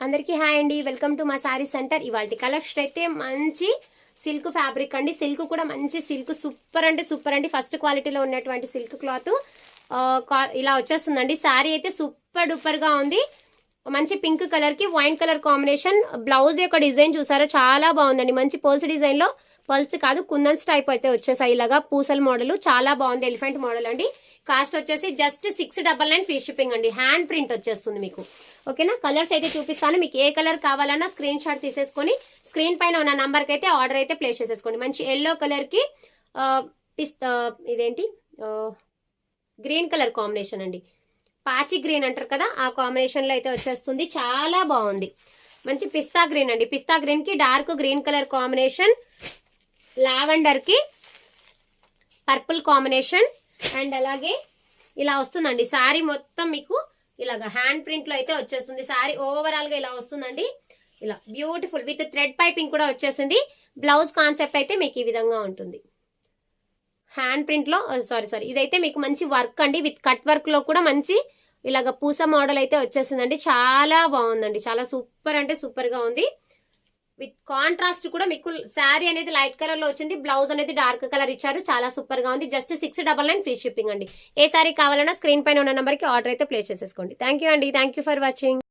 అందరికీ హాయ్ అండి, welcome to మా సారీ సెంటర్. ఇవాళ కలెక్షన్ అయితే మంచి సిల్క్ ఫ్యాబ్రిక్ అండి. సిల్క్ కూడా మంచి సిల్క్, సూపర్ అంటే సూపర్ అండి. ఫస్ట్ క్వాలిటీలో ఉన్నటువంటి సిల్క్ క్లాత్ ఇలా వచ్చేస్తుందండి. శారీ అయితే సూపర్ డూపర్ గా ఉంది. మంచి పింక్ కలర్ కి వైన్ కలర్ కాంబినేషన్. బ్లౌజ్ యొక్క డిజైన్ చూసారా, చాలా బాగుందండి. మంచి పల్స్ డిజైన్ లో, పల్స్ కాదు కుందన్స్ టైప్ అయితే వచ్చేసాయి. ఇలాగా పూసల మోడల్ చాలా బాగుంది. ఎలిఫెంట్ మోడల్ అండి. కాస్ట్ వచ్చేసి జస్ట్ 699 ఫ్రీ షిప్పింగ్ అండి. హ్యాండ్ ప్రింట్ వచ్చేస్తుంది మీకు. ఓకేనా, కలర్స్ అయితే చూపిస్తాను. మీకు ఏ కలర్ కావాలన్నా స్క్రీన్ షాట్ తీసేసుకొని స్క్రీన్ పైన ఉన్న నంబర్ కి అయితే ఆర్డర్ అయితే ప్లేస్ చేసేసుకోండి. మంచి ఎల్లో కలర్ కి ఇదేంటి గ్రీన్ కలర్ కాంబినేషన్ అండి. పాచి గ్రీన్ అంటారు కదా, ఆ కాంబినేషన్ లో అయితే వచ్చేస్తుంది. చాలా బాగుంది. మంచి పిస్తా గ్రీన్ అండి. పిస్తా గ్రీన్ కి dark green colour combination, lavender కి పర్పుల్ కాంబినేషన్, అండ్ అలాగే ఇలా వస్తుందండి. శారీ మొత్తం మీకు ఇలాగా హ్యాండ్ ప్రింట్ లో అయితే వచ్చేస్తుంది. శారీ ఓవరాల్ గా ఇలా వస్తుందండి. ఇలా బ్యూటిఫుల్ విత్ థ్రెడ్ పైపింగ్ కూడా వచ్చేసింది. బ్లౌజ్ కాన్సెప్ట్ అయితే మీకు ఈ విధంగా ఉంటుంది. హ్యాండ్ ప్రింట్ లో సారీ ఇదైతే మీకు మంచి వర్క్ అండి. విత్ కట్ వర్క్ లో కూడా మంచి ఇలాగ పూస మోడల్ అయితే వచ్చేసిందండి. చాలా బాగుందండి. చాలా సూపర్ అంటే సూపర్ గా ఉంది. విత్ కాంట్రాస్ట్ కూడా మీకు శారీ అనేది లైట్ కలర్ లో వచ్చింది. బ్లౌజ్ అనేది డార్క్ కలర్ ఇచ్చారు. చాలా సూపర్ గా ఉంది. జస్ట్ 699 ఫ్రీ షిప్పింగ్ అండి. ఏ శారీ కావాలన్నా స్క్రీన్ పైన ఉన్న నెంబర్ కి ఆర్డర్ అయితే ప్లేస్ చేసేసుకోండి. థ్యాంక్ యూ అండి. Thank you for watching.